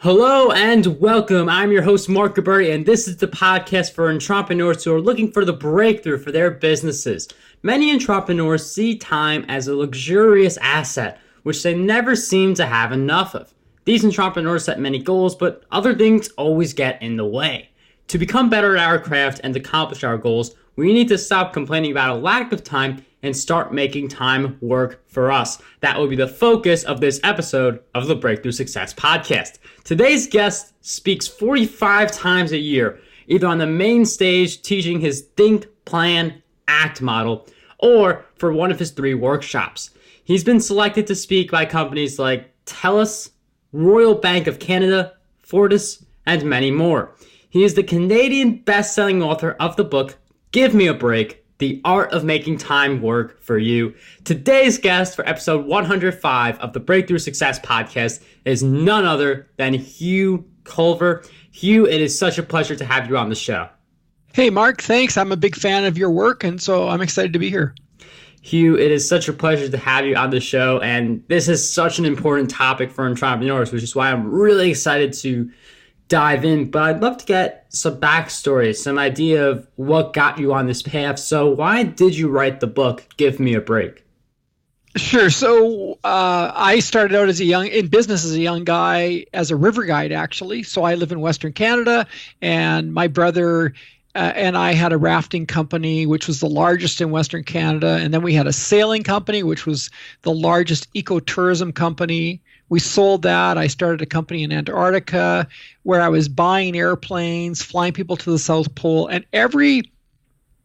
Hello and welcome. I'm your host, Mark Gabberti, and this is the podcast for entrepreneurs who are looking for the breakthrough for their businesses. Many entrepreneurs see time as a luxurious asset, which they never seem to have enough of. These entrepreneurs set many goals, but other things always get in the way. To become better at our craft and accomplish our goals, we need to stop complaining about a lack of time and start making time work for us. That will be the focus of this episode of the Breakthrough Success Podcast. Today's guest speaks 45 times a year, either on the main stage teaching his Think, Plan, Act model, or for one of his 3 workshops. He's been selected to speak by companies like Telus, Royal Bank of Canada, Fortis, and many more. He is the Canadian best-selling author of the book, Give Me a Break, The Art of Making Time Work for You. Today's guest for episode 105 of the Breakthrough Success Podcast is none other than Hugh Culver. Hugh, it is such a pleasure to have you on the show. Hey, Mark, thanks. I'm a big fan of your work, and so I'm excited to be here. Hugh, it is such a pleasure to have you on the show, and this is such an important topic for entrepreneurs, which is why I'm really excited to dive in. But I'd love to get some backstory, some idea of what got you on this path. So why did you write the book, Give Me a Break? Sure. So I started out in business as a young guy, as a river guide, actually. So I live in Western Canada, and my brother and I had a rafting company, which was the largest in Western Canada. And then we had a sailing company, which was the largest ecotourism company. We sold that. I started a company in Antarctica where I was buying airplanes, flying people to the South Pole. And every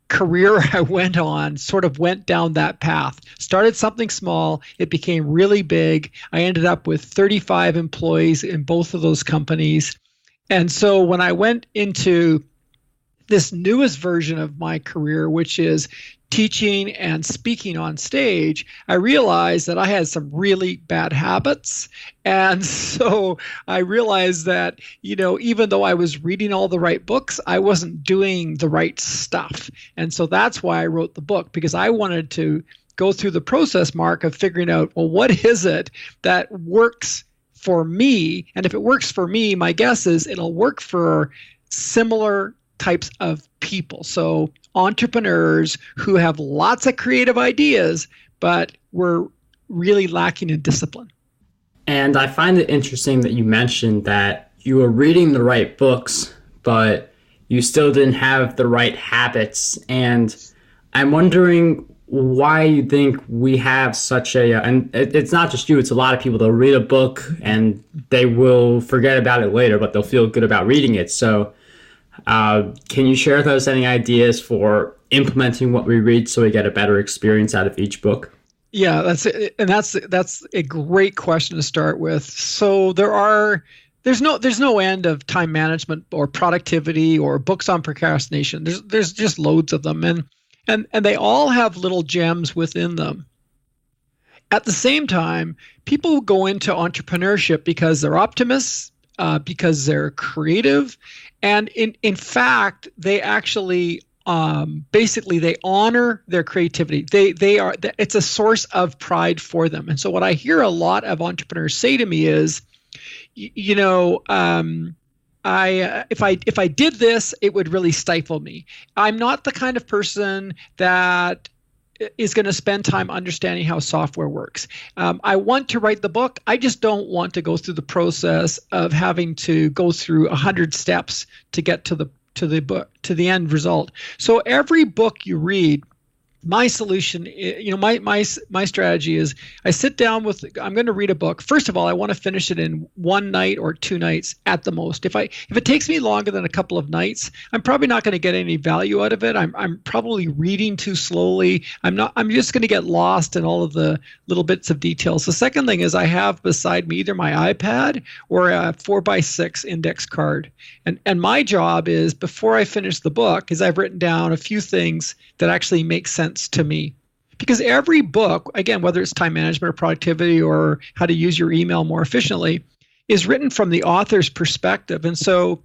career I went on sort of went down that path. Started something small. It became really big. I ended up with 35 employees in both of those companies. And so when I went into this newest version of my career, which is teaching and speaking on stage, I realized that I had some really bad habits. And so I realized that, even though I was reading all the right books, I wasn't doing the right stuff. And so that's why I wrote the book, because I wanted to go through the process, Mark, of figuring out, well, what is it that works for me? And if it works for me, my guess is it'll work for similar types of people. So entrepreneurs who have lots of creative ideas, but were really lacking in discipline. And I find it interesting that you mentioned that you were reading the right books, but you still didn't have the right habits. And I'm wondering why you think we have such and it's not just you, it's a lot of people. They'll read a book and they will forget about it later, but they'll feel good about reading it. So can you share with us any ideas for implementing what we read so we get a better experience out of each book? Yeah, that's it. And that's a great question to start with. So there's no end of time management or productivity or books on procrastination. There's just loads of them, and they all have little gems within them. At the same time, people go into entrepreneurship because they're optimists, because they're creative. And in fact, they actually basically they honor their creativity. It's a source of pride for them. And so what I hear a lot of entrepreneurs say to me is, if I did this, it would really stifle me. I'm not the kind of person that is going to spend time understanding how software works. I want to write the book. I just don't want to go through the process of having to go through 100 steps to get to the book, to the end result. So every book you read, my solution, my strategy is I sit down I'm going to read a book. First of all, I want to finish it in one night or 2 nights at the most. If it takes me longer than a couple of nights, I'm probably not going to get any value out of it. I'm probably reading too slowly. I'm just going to get lost in all of the little bits of details. The second thing is I have beside me either my iPad or a 4x6 index card. And my job is, before I finish the book, is I've written down a few things that actually make sense to me. Because every book, again, whether it's time management or productivity or how to use your email more efficiently, is written from the author's perspective. And so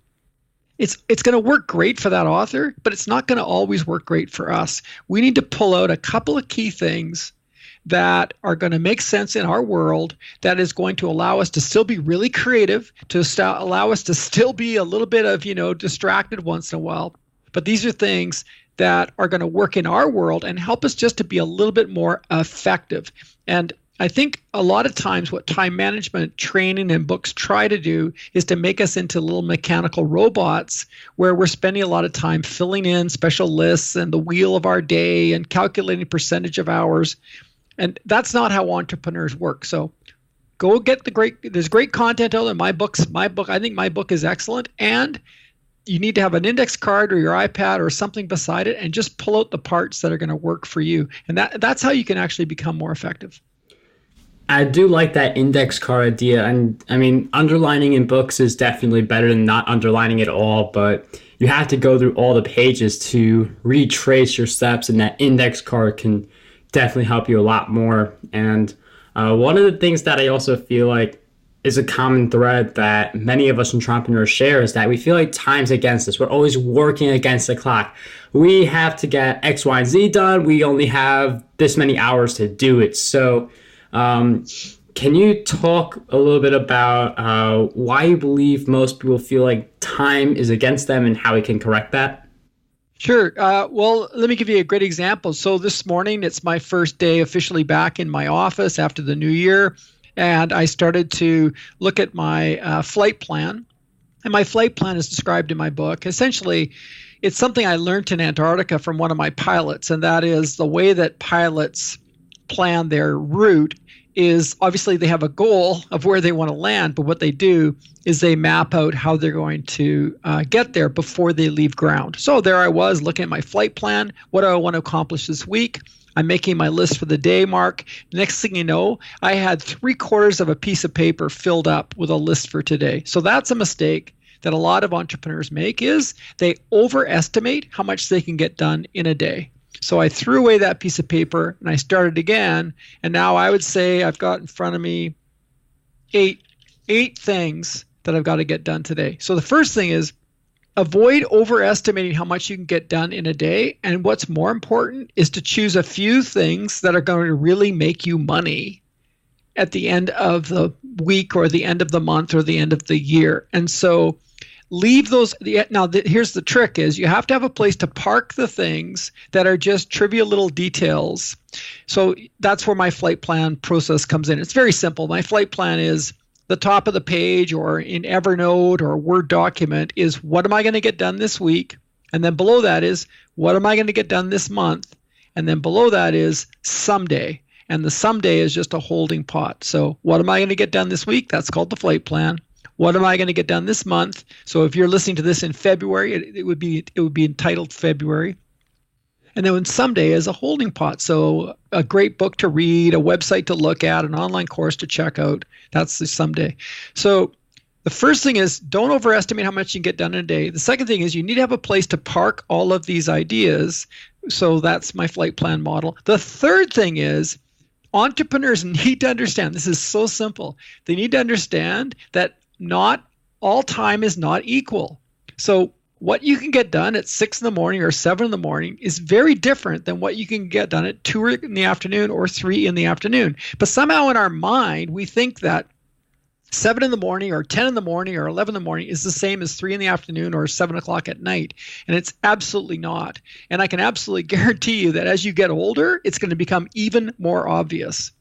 it's going to work great for that author, but it's not going to always work great for us. We need to pull out a couple of key things that are going to make sense in our world, that is going to allow us to still be really creative, to allow us to still be a little bit of, distracted once in a while. But these are things that are going to work in our world and help us just to be a little bit more effective. And I think a lot of times what time management training and books try to do is to make us into little mechanical robots where we're spending a lot of time filling in special lists and the wheel of our day and calculating percentage of hours. And that's not how entrepreneurs work. So go get there's great content out there. My book, I think my book is excellent. And you need to have an index card or your iPad or something beside it and just pull out the parts that are going to work for you. And that's how you can actually become more effective. I do like that index card idea. And I mean, underlining in books is definitely better than not underlining at all, but you have to go through all the pages to retrace your steps, and that index card can definitely help you a lot more. And one of the things that I also feel like is a common thread that many of us entrepreneurs share is that we feel like time's against us. We're always working against the clock. We have to get X, Y, and Z done. We only have this many hours to do it. So can you talk a little bit about why you believe most people feel like time is against them and how we can correct that? Sure. Well, let me give you a great example. So this morning, it's my first day officially back in my office after the new year. And I started to look at my flight plan. And my flight plan is described in my book. Essentially, it's something I learned in Antarctica from one of my pilots. And that is the way that pilots plan their route is obviously they have a goal of where they want to land, but what they do is they map out how they're going to get there before they leave ground. So there I was looking at my flight plan. What do I want to accomplish this week? I'm making my list for the day, Mark. Next thing you know, I had 3/4 of a piece of paper filled up with a list for today. So that's a mistake that a lot of entrepreneurs make, is they overestimate how much they can get done in a day. So I threw away that piece of paper and I started again. And now I would say I've got in front of me eight things that I've got to get done today. So the first thing is avoid overestimating how much you can get done in a day. And what's more important is to choose a few things that are going to really make you money at the end of the week or the end of the month or the end of the year. And so leave those. Here's the trick is you have to have a place to park the things that are just trivial little details. So that's where my flight plan process comes in. It's very simple. My flight plan is the top of the page or in Evernote or Word document is what am I going to get done this week? And then below that is what am I going to get done this month? And then below that is someday. And the someday is just a holding pot. So what am I going to get done this week? That's called the flight plan. What am I going to get done this month? So if you're listening to this in February, it would be entitled February. And then someday is a holding pot. So a great book to read, a website to look at, an online course to check out. That's the someday. So the first thing is don't overestimate how much you can get done in a day. The second thing is you need to have a place to park all of these ideas. So that's my flight plan model. The third thing is entrepreneurs need to understand, this is so simple. They need to understand that not all time is not equal. So what you can get done at 6 in the morning or 7 in the morning is very different than what you can get done at 2 in the afternoon or 3 in the afternoon. But somehow in our mind, we think that 7 in the morning or 10 in the morning or 11 in the morning is the same as 3 in the afternoon or 7 o'clock at night. And it's absolutely not. And I can absolutely guarantee you that as you get older, it's going to become even more obvious.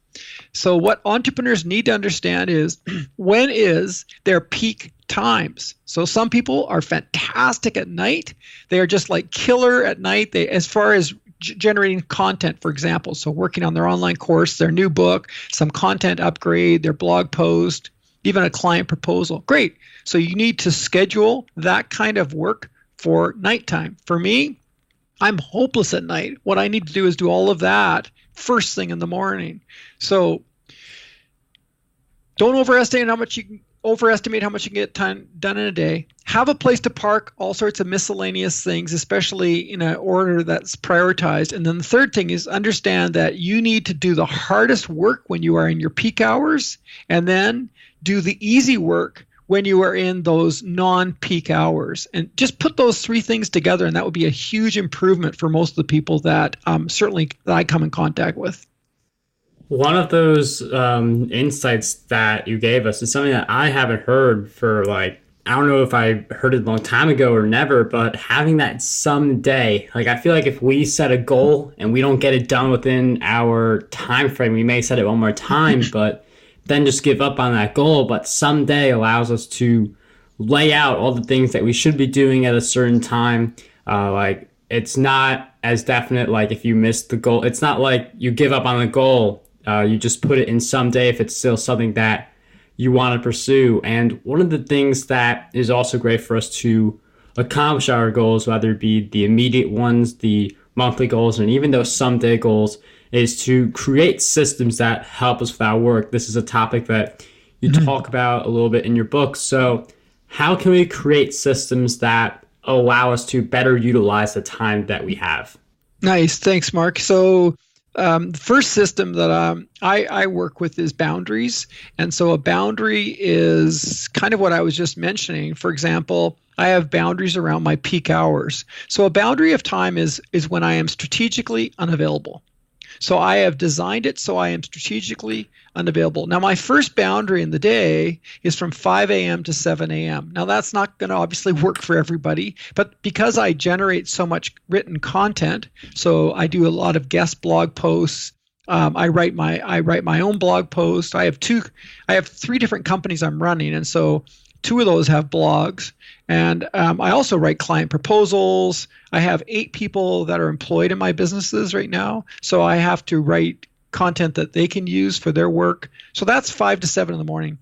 So what entrepreneurs need to understand is when is their peak times. So some people are fantastic at night. They are just like killer at night. They, as far as generating content, for example, so working on their online course, their new book, some content upgrade, their blog post, even a client proposal. Great. So you need to schedule that kind of work for nighttime. For me, I'm hopeless at night. What I need to do is do all of that first thing in the morning. So don't overestimate how much you can get time done in a day. Have a place to park all sorts of miscellaneous things, especially in an order that's prioritized. And then the third thing is understand that you need to do the hardest work when you are in your peak hours, and then do the easy work when you are in those non-peak hours. And just put those three things together, and that would be a huge improvement for most of the people that certainly that I come in contact with. One of those insights that you gave us is something that I haven't heard for like, I don't know if I heard it a long time ago or never, but having that someday, like I feel like if we set a goal and we don't get it done within our time frame, we may set it one more time, but then just give up on that goal. But someday allows us to lay out all the things that we should be doing at a certain time. Like it's not as definite. Like if you miss the goal, it's not like you give up on the goal. You just put it in someday if it's still something that you want to pursue. And one of the things that is also great for us to accomplish our goals, whether it be the immediate ones, the monthly goals, and even those someday goals, is to create systems that help us with our work. This is a topic that you talk about a little bit in your book. So how can we create systems that allow us to better utilize the time that we have? Nice. Thanks, Mark. So the first system that I work with is boundaries. And so a boundary is kind of what I was just mentioning. For example, I have boundaries around my peak hours. So a boundary of time is when I am strategically unavailable. So I have designed it so I am strategically unavailable. Now, my first boundary in the day is from 5 a.m. to 7 a.m. Now, that's not going to obviously work for everybody, but because I generate so much written content, so I do a lot of guest blog posts. I write my own blog post. I have three different companies I'm running, and so two of those have blogs. And I also write client proposals. I have 8 people that are employed in my businesses right now. So I have to write content that they can use for their work. So that's 5 to 7 in the morning.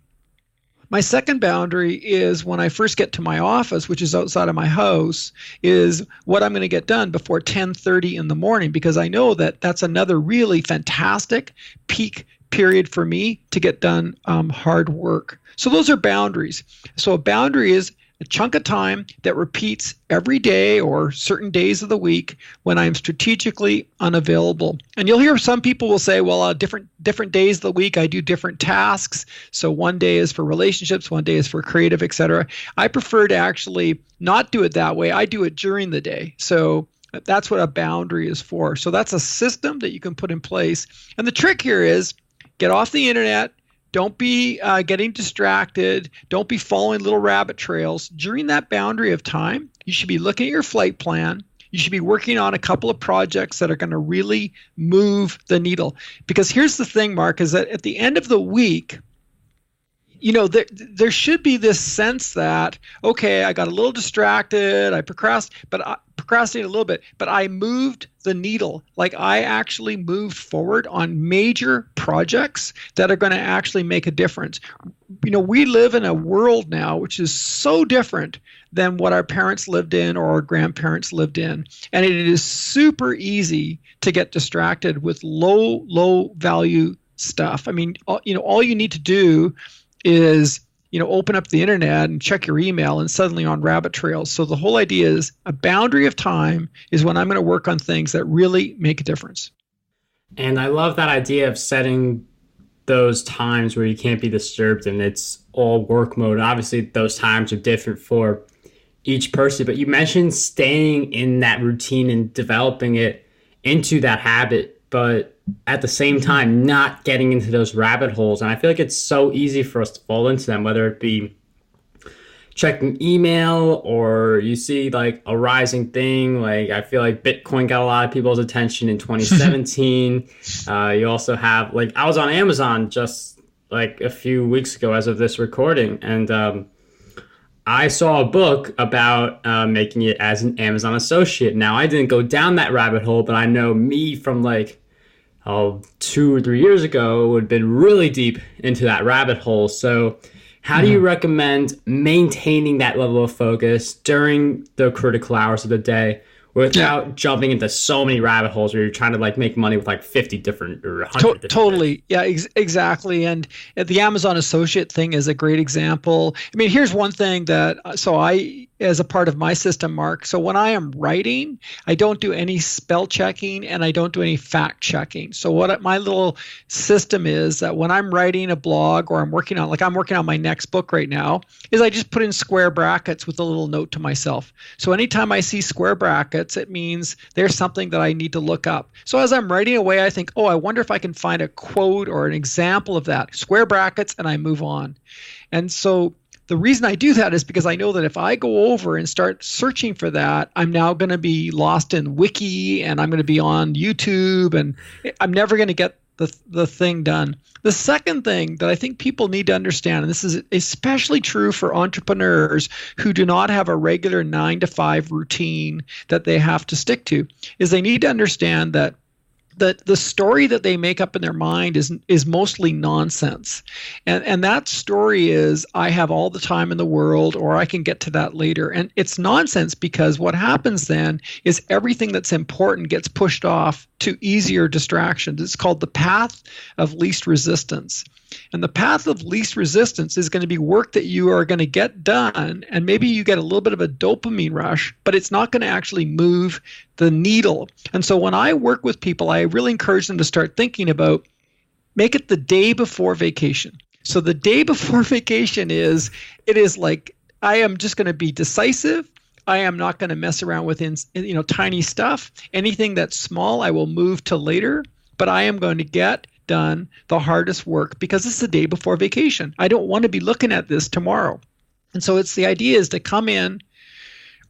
My second boundary is when I first get to my office, which is outside of my house, is what I'm going to get done before 10:30 in the morning, because I know that that's another really fantastic peak period for me to get done hard work. So those are boundaries. So a boundary is a chunk of time that repeats every day or certain days of the week when I'm strategically unavailable. And you'll hear some people will say, well, different days of the week, I do different tasks. So one day is for relationships, one day is for creative, etc. I prefer to actually not do it that way. I do it during the day. So that's what a boundary is for. So that's a system that you can put in place. And the trick here is get off the internet. Don't be getting distracted. Don't be following little rabbit trails. During that boundary of time, you should be looking at your flight plan. You should be working on a couple of projects that are going to really move the needle. Because here's the thing, Mark, is that at the end of the week, there should be this sense that, okay, I got a little distracted, I procrastinated a little bit, but I moved the needle. Like I actually moved forward on major projects that are going to actually make a difference. We live in a world now which is so different than what our parents lived in or our grandparents lived in. And it is super easy to get distracted with low value stuff. I mean, all you need to do is open up the internet and check your email and suddenly on rabbit trails. So the whole idea is a boundary of time is when I'm going to work on things that really make a difference. And I love that idea of setting those times where you can't be disturbed and it's all work mode. Obviously, those times are different for each person, but you mentioned staying in that routine and developing it into that habit, but at the same time, not getting into those rabbit holes. And I feel like it's so easy for us to fall into them, whether it be checking email or you see like a rising thing. Like I feel like Bitcoin got a lot of people's attention in 2017. You also have like, I was on Amazon just like a few weeks ago as of this recording. And I saw a book about making it as an Amazon associate. Now I didn't go down that rabbit hole, but I know me from like, 2 or 3 years ago would have been really deep into that rabbit hole. So how do you recommend maintaining that level of focus during the critical hours of the day without jumping into so many rabbit holes where you're trying to like make money with like 50 different or 100 different totally things? Yeah, exactly. And the Amazon associate thing is a great example. I mean, here's one thing that I as a part of my system, Mark. So when I am writing, I don't do any spell checking and I don't do any fact checking. So what my little system is that when I'm writing a blog or I'm working on my next book right now, is I just put in square brackets with a little note to myself. So anytime I see square brackets, it means there's something that I need to look up. So as I'm writing away, I think, oh, I wonder if I can find a quote or an example of that. Square brackets, and I move on. And so the reason I do that is because I know that if I go over and start searching for that, I'm now going to be lost in Wiki and I'm going to be on YouTube and I'm never going to get the thing done. The second thing that I think people need to understand, and this is especially true for entrepreneurs who do not have a regular 9 to 5 routine that they have to stick to, is they need to understand that the story that they make up in their mind is mostly nonsense. And that story is, I have all the time in the world, or I can get to that later. And it's nonsense because what happens then is everything that's important gets pushed off to easier distractions. It's called the path of least resistance. And the path of least resistance is going to be work that you are going to get done, and maybe you get a little bit of a dopamine rush, but it's not going to actually move the needle. And so when I work with people, I really encourage them to start thinking about, make it the day before vacation. So the day before vacation it is like, I am just going to be decisive. I am not going to mess around with tiny stuff. Anything that's small, I will move to later, but I am going to get done the hardest work because it's the day before vacation. I don't want to be looking at this tomorrow. And so the idea is to come in,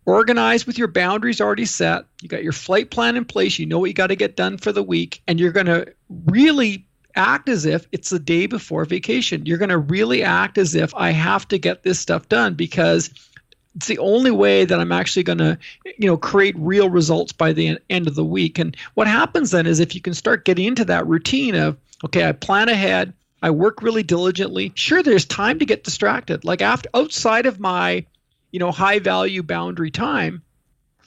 organize with your boundaries already set. You got your flight plan in place. You know what you got to get done for the week. And you're going to really act as if it's the day before vacation. You're going to really act as if I have to get this stuff done because it's the only way that I'm actually going to, create real results by the end of the week. And what happens then is if you can start getting into that routine of, okay, I plan ahead, I work really diligently. Sure, there's time to get distracted. Like outside of my, high value boundary time,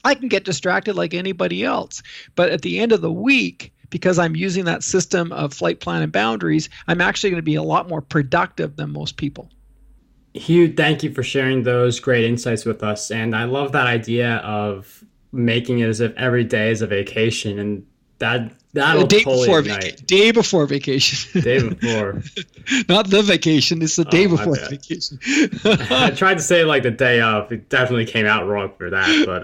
I can get distracted like anybody else. But at the end of the week, because I'm using that system of flight plan and boundaries, I'm actually going to be a lot more productive than most people. Hugh, thank you for sharing those great insights with us. And I love that idea of making it as if every day is a vacation. And that'll totally ignite. Day before vacation. Day before. Not the vacation. It's the day before vacation. I tried to say like the day of. It definitely came out wrong for that. But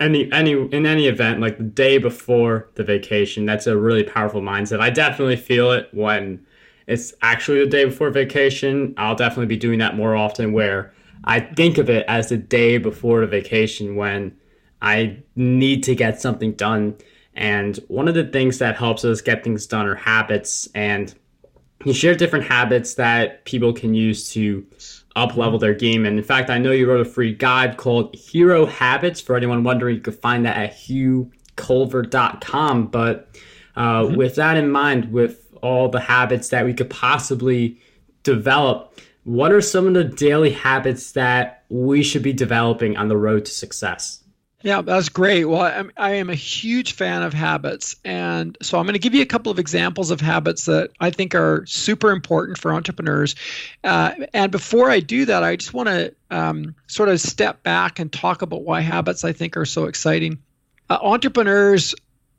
in any event, like the day before the vacation, that's a really powerful mindset. I definitely feel it when it's actually the day before vacation. I'll definitely be doing that more often where I think of it as the day before the vacation when I need to get something done. And one of the things that helps us get things done are habits. And you share different habits that people can use to up-level their game. And in fact, I know you wrote a free guide called Hero Habits. For anyone wondering, you can find that at hughculver.com. But with that in mind, with all the habits that we could possibly develop, what are some of the daily habits that we should be developing on the road to success? Yeah, that's great. Well, I am a huge fan of habits. And so I'm going to give you a couple of examples of habits that I think are super important for entrepreneurs. And before I do that, I just want to sort of step back and talk about why habits I think are so exciting. Entrepreneurs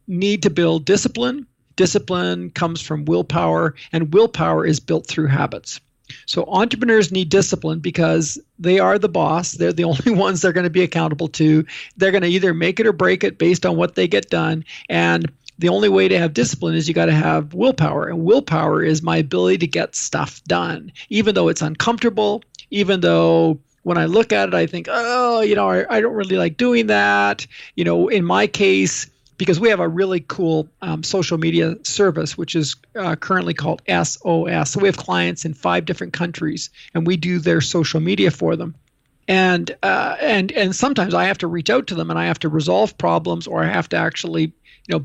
need to build discipline. Discipline comes from willpower, and willpower is built through habits. So entrepreneurs need discipline because they are the boss. They're the only ones they're going to be accountable to. They're going to either make it or break it based on what they get done. And the only way to have discipline is you got to have willpower. And willpower is my ability to get stuff done, even though it's uncomfortable, even though when I look at it, I think, I don't really like doing that. In my case, because we have a really cool social media service, which is currently called SOS. So we have clients in 5 different countries, and we do their social media for them. And sometimes I have to reach out to them, and I have to resolve problems, or I have to actually,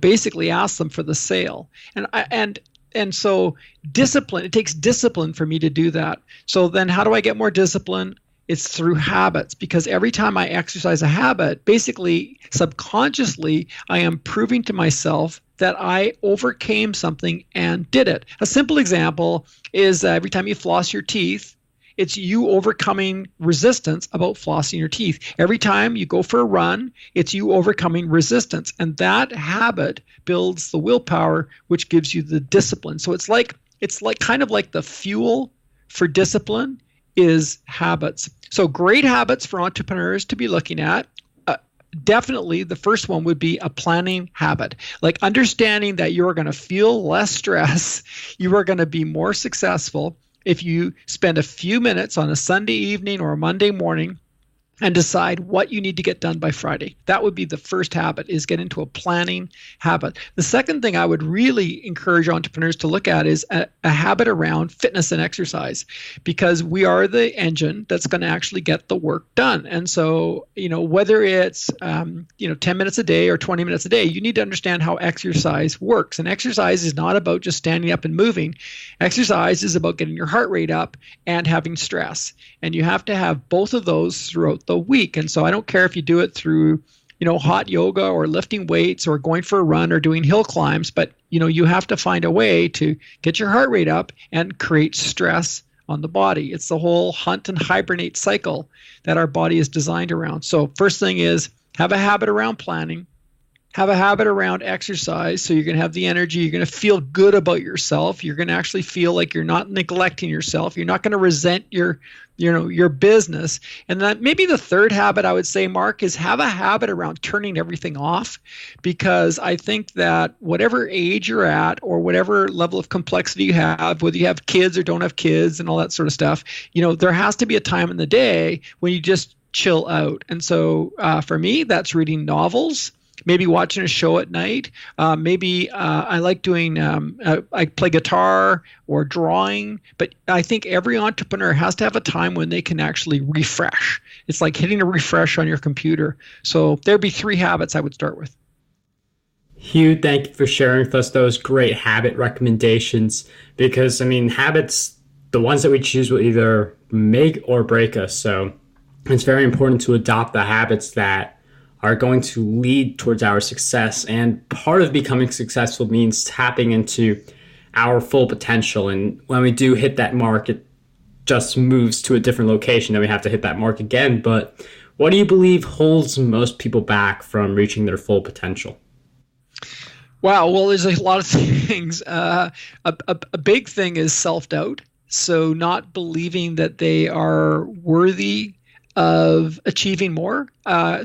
basically ask them for the sale. And so discipline. It takes discipline for me to do that. So then, how do I get more discipline? It's through habits, because every time I exercise a habit, basically subconsciously, I am proving to myself that I overcame something and did it. A simple example is every time you floss your teeth, It's you overcoming resistance about flossing your teeth. Every time you go for a run, it's you overcoming resistance. And that habit builds the willpower, which gives you the discipline. So it's like kind of like the fuel for discipline is habits. So great habits for entrepreneurs to be looking at. Definitely the first one would be a planning habit, like understanding that you're going to feel less stress. You are going to be more successful if you spend a few minutes on a Sunday evening or a Monday morning and decide what you need to get done by Friday. That would be the first habit, is get into a planning habit. The second thing I would really encourage entrepreneurs to look at is a habit around fitness and exercise, because we are the engine that's going to actually get the work done. And so, whether it's 10 minutes a day or 20 minutes a day, you need to understand how exercise works. And exercise is not about just standing up and moving. Exercise is about getting your heart rate up and having stress. And you have to have both of those throughout the week. And so I don't care if you do it through, hot yoga or lifting weights or going for a run or doing hill climbs, but you have to find a way to get your heart rate up and create stress on the body. It's the whole hunt and hibernate cycle that our body is designed around. So first thing is have a habit around planning. Have a habit around exercise, so you're going to have the energy. You're going to feel good about yourself. You're going to actually feel like you're not neglecting yourself. You're not going to resent your business. And then maybe the third habit I would say, Mark, is have a habit around turning everything off, because I think that whatever age you're at or whatever level of complexity you have, whether you have kids or don't have kids and all that sort of stuff, there has to be a time in the day when you just chill out. And so for me, that's reading novels. Maybe watching a show at night. Maybe I like doing, I play guitar or drawing. But I think every entrepreneur has to have a time when they can actually refresh. It's like hitting a refresh on your computer. So there'd be 3 habits I would start with. Hugh, thank you for sharing with us those great habit recommendations, because, habits, the ones that we choose, will either make or break us. So it's very important to adopt the habits that are going to lead towards our success. And part of becoming successful means tapping into our full potential. And when we do hit that mark, it just moves to a different location. Then we have to hit that mark again. But what do you believe holds most people back from reaching their full potential? Wow. Well, there's a lot of things. A big thing is self-doubt. So not believing that they are worthy of achieving more.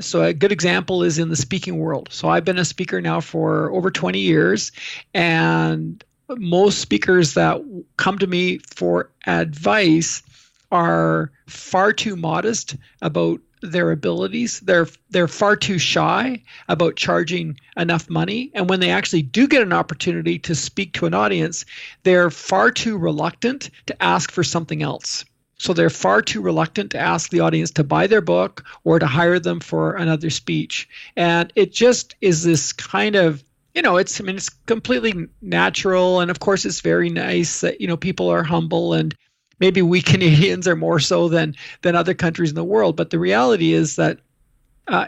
So a good example is in the speaking world. So I've been a speaker now for over 20 years, and most speakers that come to me for advice are far too modest about their abilities. They're far too shy about charging enough money. And when they actually do get an opportunity to speak to an audience, they're far too reluctant to ask for something else. So they're far too reluctant to ask the audience to buy their book or to hire them for another speech. And it just is this kind of, it's completely natural. And of course, it's very nice that, people are humble, and maybe we Canadians are more so than other countries in the world. But the reality is that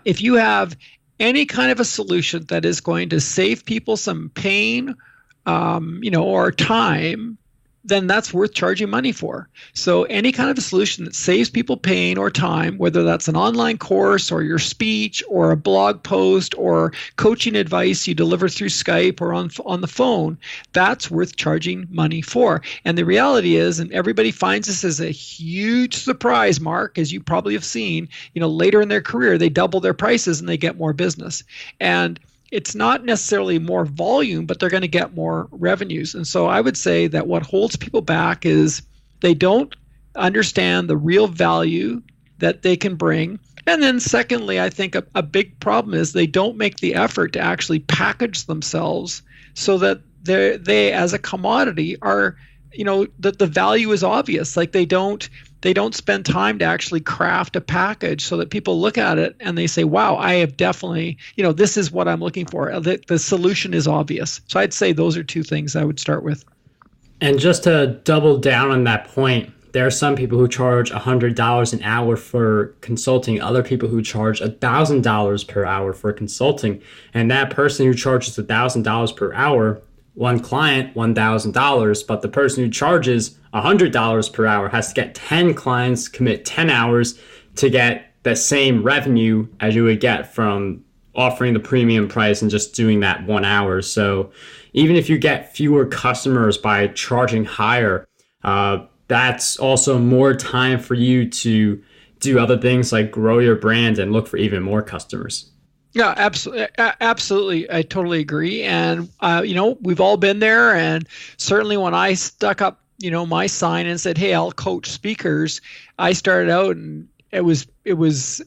if you have any kind of a solution that is going to save people some pain, or time, then that's worth charging money for. So any kind of a solution that saves people pain or time, whether that's an online course or your speech or a blog post or coaching advice you deliver through Skype or on the phone, that's worth charging money for. And the reality is, and everybody finds this as a huge surprise, Mark, as you probably have seen, later in their career, they double their prices and they get more business. And it's not necessarily more volume, but they're going to get more revenues. And so I would say that what holds people back is they don't understand the real value that they can bring. And then secondly, I think a big problem is they don't make the effort to actually package themselves so that they as a commodity are, that the value is obvious. Like they don't spend time to actually craft a package so that people look at it and they say, wow, I have definitely, this is what I'm looking for. The solution is obvious. So I'd say those are 2 things I would start with. And just to double down on that point, there are some people who charge $100 an hour for consulting, other people who charge $1,000 per hour for consulting. And that person who charges $1,000 per hour one client $1,000, but the person who charges $100 per hour has to get 10 clients, commit 10 hours to get the same revenue as you would get from offering the premium price and just doing that 1 hour. So even if you get fewer customers by charging higher, that's also more time for you to do other things like grow your brand and look for even more customers. Yeah, absolutely. Absolutely. I totally agree. And, we've all been there. And certainly when I stuck up, my sign and said, hey, I'll coach speakers, I started out and it was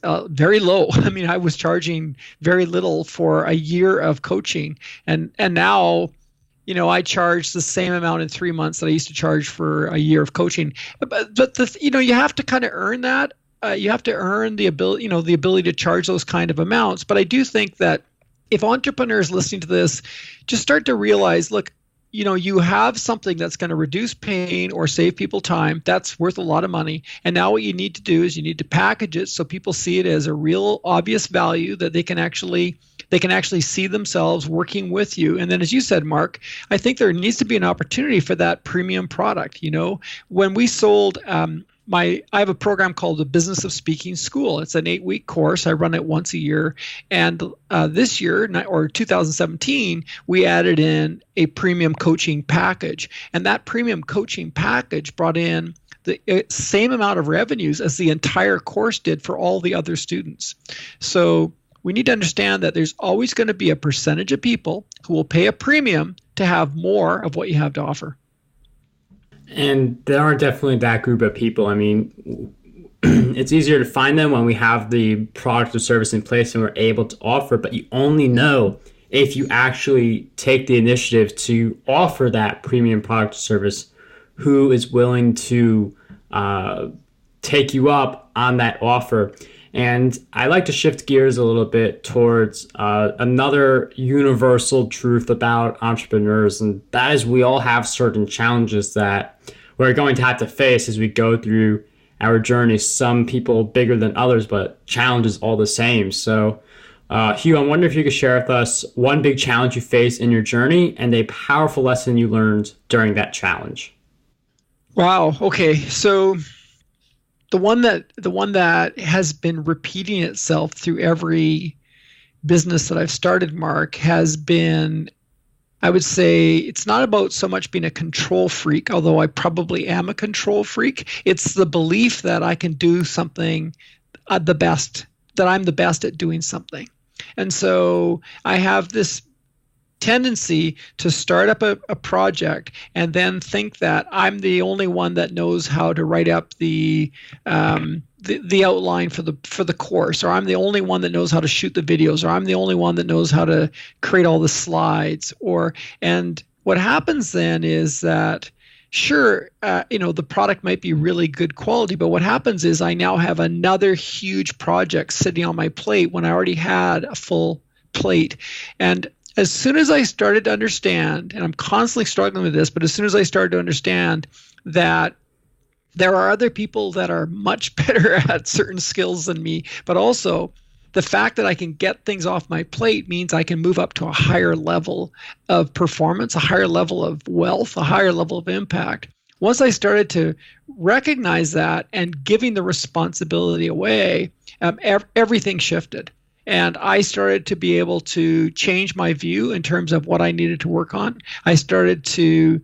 very low. I mean, I was charging very little for a year of coaching. And now, I charge the same amount in 3 months that I used to charge for a year of coaching. But you have to kind of earn that. You have to earn the ability to charge those kind of amounts. But I do think that if entrepreneurs listening to this just start to realize, look, you have something that's going to reduce pain or save people time, that's worth a lot of money. And now what you need to do is you need to package it so people see it as a real obvious value that they can actually see themselves working with you. And then, as you said, Mark, I think there needs to be an opportunity for that premium product. When we sold I have a program called the Business of Speaking School. It's an 8-week course. I run it once a year. And this year, or 2017, we added in a premium coaching package. And that premium coaching package brought in the same amount of revenues as the entire course did for all the other students. So we need to understand that there's always going to be a percentage of people who will pay a premium to have more of what you have to offer. And there are definitely that group of people. I mean, it's easier to find them when we have the product or service in place and we're able to offer, but you only know if you actually take the initiative to offer that premium product or service, who is willing to take you up on that offer. And I like to shift gears a little bit towards another universal truth about entrepreneurs, and that is we all have certain challenges that we're going to have to face as we go through our journey. Some people bigger than others, but challenges all the same. So, Hugh, I wonder if you could share with us one big challenge you faced in your journey and a powerful lesson you learned during that challenge. Wow. Okay. So the one that has been repeating itself through every business that I've started, Mark, has been, I would say, it's not about so much being a control freak, although I probably am a control freak. It's the belief that I can do something the best, that I'm the best at doing something. And so I have this tendency to start up a project and then think that I'm the only one that knows how to write up the outline for the course, or I'm the only one that knows how to shoot the videos, or I'm the only one that knows how to create all the slides. And what happens then is that sure, the product might be really good quality, but what happens is I now have another huge project sitting on my plate when I already had a full plate. And as soon as I started to understand, and I'm constantly struggling with this, but as soon as I started to understand that there are other people that are much better at certain skills than me, but also the fact that I can get things off my plate means I can move up to a higher level of performance, a higher level of wealth, a higher level of impact. Once I started to recognize that and giving the responsibility away, everything shifted. And I started to be able to change my view in terms of what I needed to work on. I started to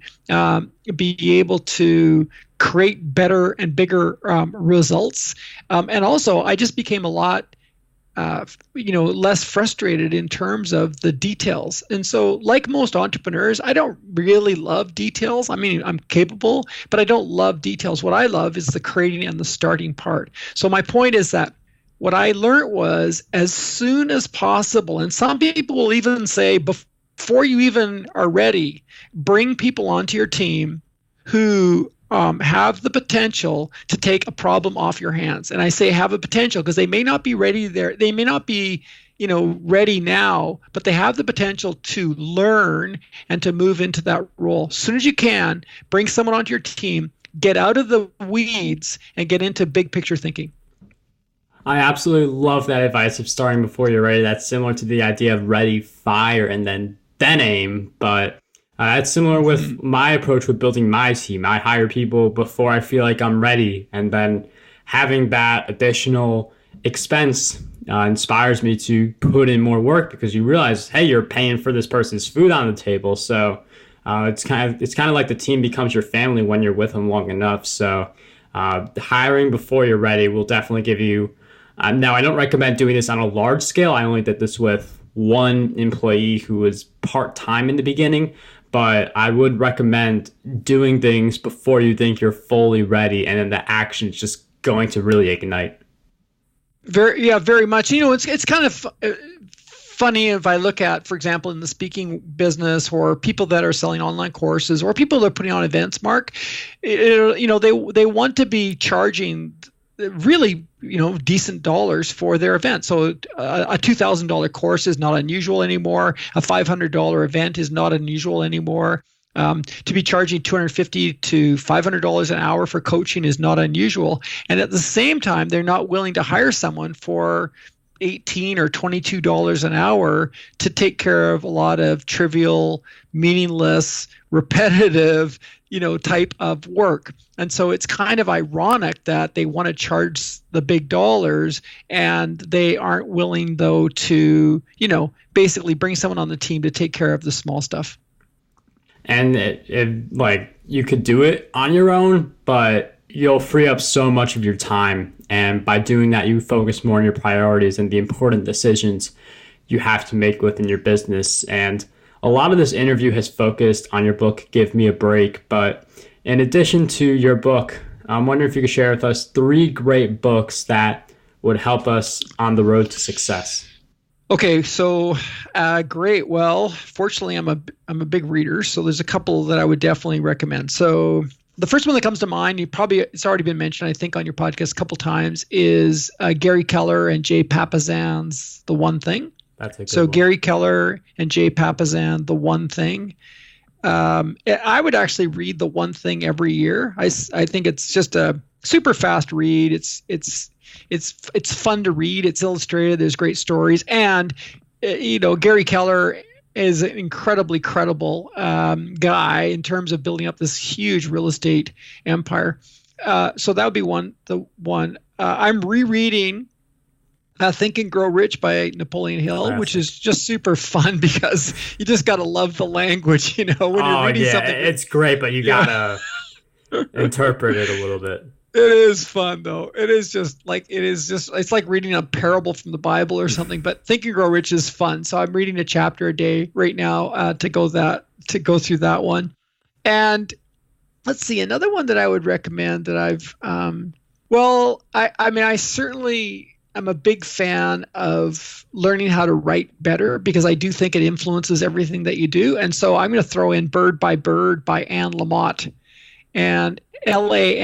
be able to create better and bigger results. And also, I just became a lot less frustrated in terms of the details. And so, like most entrepreneurs, I don't really love details. I mean, I'm capable, but I don't love details. What I love is the creating and the starting part. So my point is that what I learned was as soon as possible, and some people will even say before you even are ready, bring people onto your team who have the potential to take a problem off your hands. And I say have a potential because they may not be ready there. They may not be, ready now, but they have the potential to learn and to move into that role. As soon as you can, bring someone onto your team, get out of the weeds and get into big picture thinking. I absolutely love that advice of starting before you're ready. That's similar to the idea of ready, fire, and then aim. But That's similar with my approach with building my team. I hire people before I feel like I'm ready, and then having that additional expense inspires me to put in more work because you realize, hey, you're paying for this person's food on the table. So it's kind of like the team becomes your family when you're with them long enough. So hiring before you're ready will definitely give you. Now, I don't recommend doing this on a large scale. I only did this with one employee who was part-time in the beginning, but I would recommend doing things before you think you're fully ready, and then the action is just going to really ignite. Very much. It's kind of funny if I look at, for example, in the speaking business, or people that are selling online courses, or people that are putting on events, Mark. They want to be charging really decent dollars for their event. So a $2,000 course is not unusual anymore. A $500 event is not unusual anymore. To be charging $250 to $500 an hour for coaching is not unusual. And at the same time, they're not willing to hire someone for $18 or $22 an hour to take care of a lot of trivial, meaningless, repetitive, type of work. And so it's kind of ironic that they want to charge the big dollars and they aren't willing, though, to, basically bring someone on the team to take care of the small stuff. And you could do it on your own, but you'll free up so much of your time. And by doing that, you focus more on your priorities and the important decisions you have to make within your business. And a lot of this interview has focused on your book, Give Me a Break. But in addition to your book, I'm wondering if you could share with us 3 great books that would help us on the road to success. Okay, so great. Well, fortunately, I'm a big reader, so there's a couple that I would definitely recommend. So the first one that comes to mind, it's already been mentioned, I think, on your podcast a couple times, is Gary Keller and Jay Papasan's The One Thing. That's a good So one. Gary Keller and Jay Papasan, The One Thing. I would actually read The One Thing every year. I think it's just a super fast read. It's fun to read. It's illustrated. There's great stories, and Gary Keller is an incredibly credible guy in terms of building up this huge real estate empire. So that would be one. I'm rereading Think and Grow Rich by Napoleon Hill, Classic. which is just super fun because you just got to love the language, when you're reading something. It's great, but you gotta interpret it a little bit. It is fun though. It's like reading a parable from the Bible or something, but Think and Grow Rich is fun. So I'm reading a chapter a day right now to go through that one. And let's see, another one that I would recommend that I certainly I'm a big fan of learning how to write better because I do think it influences everything that you do. And so I'm going to throw in Bird by Bird by Anne Lamott, and Lammott,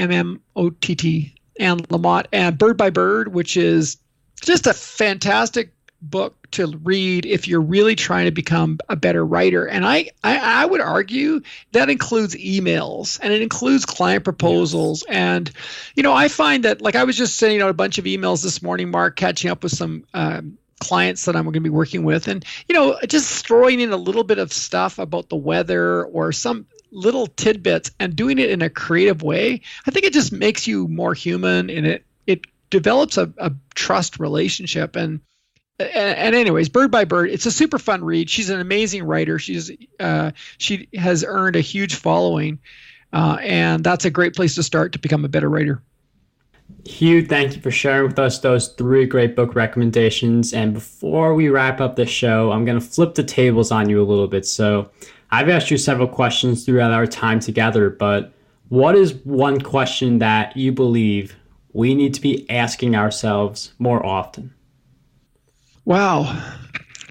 Anne Lamott, and Bird by Bird, which is just a fantastic book to read if you're really trying to become a better writer. And I would argue that includes emails and it includes client proposals. Yes. And, I find that, like, I was just sending out a bunch of emails this morning, Mark, catching up with some clients that I'm going to be working with, and, just throwing in a little bit of stuff about the weather or some little tidbits and doing it in a creative way. I think it just makes you more human, and it develops a trust relationship. And anyways, Bird by Bird, it's a super fun read. She's an amazing writer. She has earned a huge following, and that's a great place to start to become a better writer. Hugh, thank you for sharing with us those 3 great book recommendations. And before we wrap up the show, I'm going to flip the tables on you a little bit. So I've asked you several questions throughout our time together, but what is one question that you believe we need to be asking ourselves more often? Wow.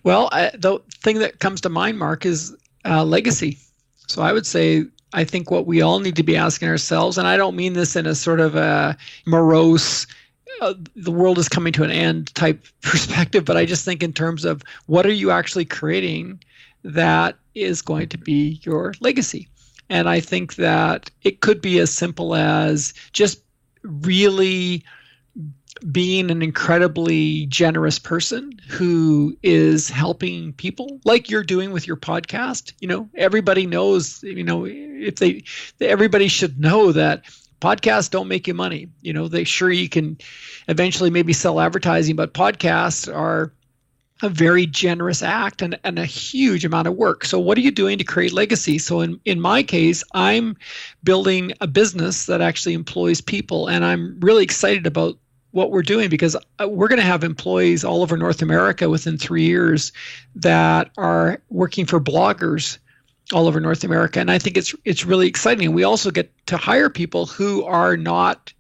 Well, the thing that comes to mind, Mark, is legacy. So I would say, I think what we all need to be asking ourselves, and I don't mean this in a sort of a morose, the world is coming to an end type perspective, but I just think in terms of what are you actually creating that is going to be your legacy. And I think that it could be as simple as just really being an incredibly generous person who is helping people like you're doing with your podcast. Everybody knows, everybody should know that podcasts don't make you money. You can eventually maybe sell advertising, but podcasts are a very generous act and a huge amount of work. So what are you doing to create legacy? So in my case, I'm building a business that actually employs people, and I'm really excited about what we're doing because we're going to have employees all over North America within 3 years that are working for bloggers all over North America. And I think it's really exciting. We also get to hire people who are not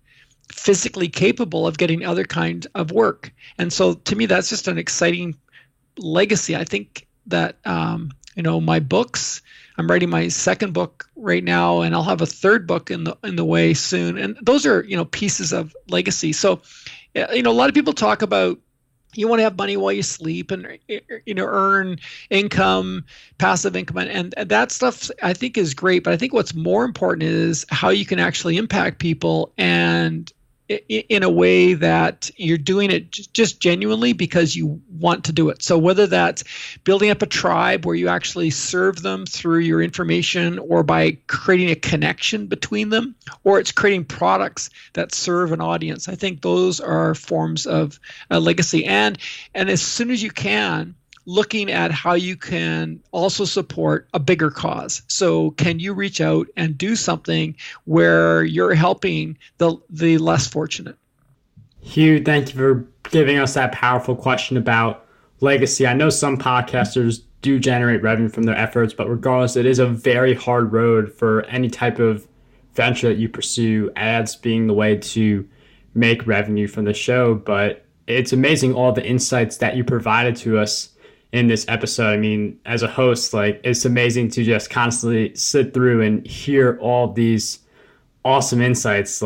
physically capable of getting other kinds of work. And so to me, that's just an exciting legacy. I think that, my books, I'm writing my second book right now, and I'll have a third book in the way soon. And those are, pieces of legacy. So, a lot of people talk about you want to have money while you sleep and, earn income, passive income. And that stuff I think is great. But I think what's more important is how you can actually impact people and in a way that you're doing it just genuinely because you want to do it. So whether that's building up a tribe where you actually serve them through your information or by creating a connection between them, or it's creating products that serve an audience, I think those are forms of legacy. And as soon as you can, looking at how you can also support a bigger cause. So can you reach out and do something where you're helping the less fortunate? Hugh, thank you for giving us that powerful question about legacy. I know some podcasters do generate revenue from their efforts, but regardless, it is a very hard road for any type of venture that you pursue, ads being the way to make revenue from the show. But it's amazing all the insights that you provided to us in this episode. I mean, as a host, it's amazing to just constantly sit through and hear all these awesome insights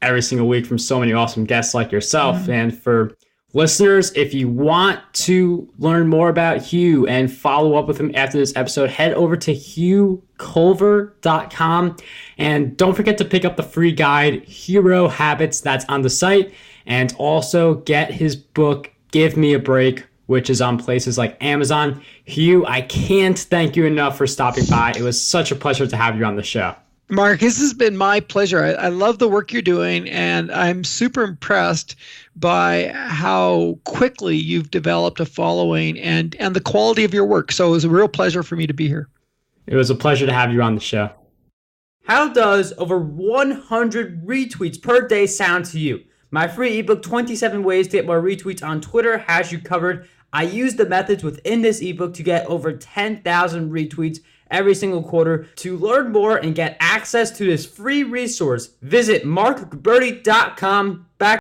every single week from so many awesome guests like yourself. Mm-hmm. And for listeners, if you want to learn more about Hugh and follow up with him after this episode, head over to hughculver.com. And don't forget to pick up the free guide, Hero Habits, that's on the site. And also get his book, Give Me a Break, which is on places like Amazon. Hugh, I can't thank you enough for stopping by. It was such a pleasure to have you on the show. Mark, this has been my pleasure. I love the work you're doing, and I'm super impressed by how quickly you've developed a following and the quality of your work. So it was a real pleasure for me to be here. It was a pleasure to have you on the show. How does over 100 retweets per day sound to you? My free ebook, 27 Ways to Get More Retweets on Twitter, has you covered. I use the methods within this ebook to get over 10,000 retweets every single quarter. To learn more and get access to this free resource, visit markgberti.com